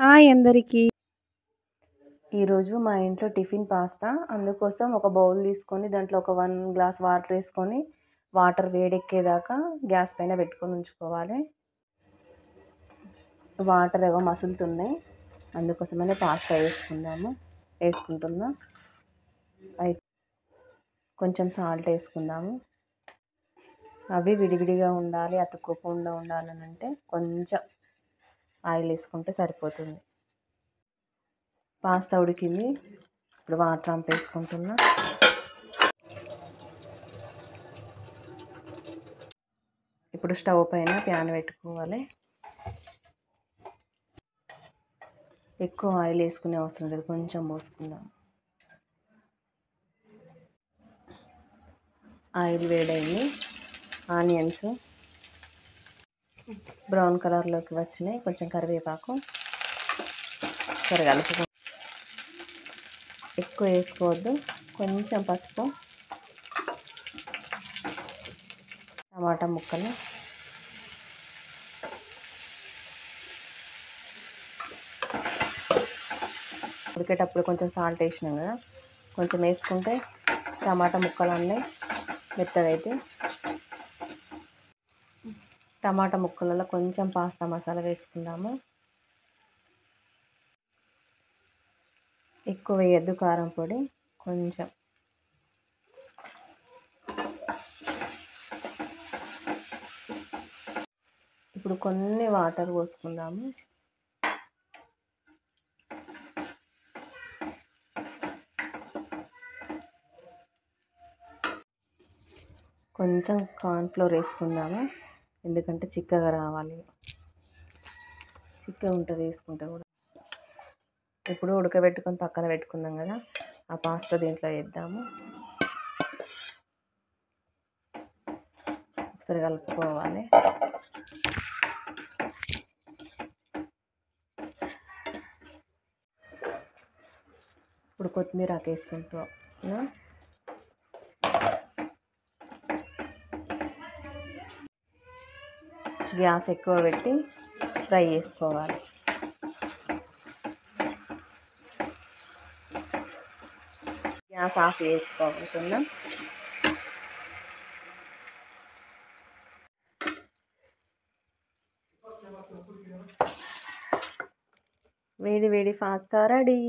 Hi అందరికీ. ఈరోజు మా ఇంట్లో టిఫిన్ పాస్తా. అందుకోసం ఒక బౌల్ తీసుకొని దాంట్లో ఒక 1 గ్లాస్ వాటర్ వేసుకొని వాటర్ వేడెక్కేదాకా గ్యాస్ పైన పెట్టుకొని ఉంచుకోవాలి. వాటర్ ఏవో మసులుతున్నాయి, అందుకోసమనే పాస్తా వేసుకుంటున్నా. కొంచెం సాల్ట్ వేసుకుందాము. అవి విడివిడిగా ఉండాలి, అతుక్కోకుండా ఉండాలని అంటే కొంచెం ఆయిల్ వేసుకుంటే సరిపోతుంది. పాస్తా ఉడికింది, ఇప్పుడు వాటర్ వేసుకుంటున్నా. ఇప్పుడు స్టవ్ పైన ప్యాన్ పెట్టుకోవాలి. ఎక్కువ ఆయిల్ వేసుకునే అవసరం లేదు, కొంచెం పోసుకుందాం. ఆయిల్ వేడైంది, ఆనియన్స్ బ్రౌన్ కలర్లోకి వచ్చినాయి. కొంచెం కరివేపాకు కలుపుకో. ఎక్కువ వేసుకోవద్దు, కొంచెం పసుపు, టమాటా ముక్కలు, ఉడికేటప్పుడు కొంచెం సాల్ట్ వేసినాం కదా, కొంచెం వేసుకుంటే టమాటా ముక్కలు అన్నీ మెత్తగైతే. టమాటా ముక్కలలో కొంచెం పాస్తా మసాలా వేసుకుందాము. ఎక్కువ వేయద్దు, కారం పొడి కొంచెం. ఇప్పుడు కొన్ని వాటర్ పోసుకుందాము. కొంచెం కార్న్ఫ్లోర్ వేసుకుందాము, ఎందుకంటే చిక్కగా రావాలి. చిక్కగా ఉంటుంది వేసుకుంటే కూడా. ఇప్పుడు ఉడకబెట్టుకొని పక్కన పెట్టుకున్నాం కదా, ఆ పాస్తా దీంట్లో వేద్దాము. ఒకసారి కలుపుకోవాలి. ఇప్పుడు కొత్తిమీర వేసుకుంటున్నా. గ్యాస్ ఎక్కువ పెట్టి ఫ్రై చేసుకోవాలి. గ్యాస్ ఆఫ్ చేసుకోవాలనుకున్నాం. వేడి వేడి పాస్తా రెడీ.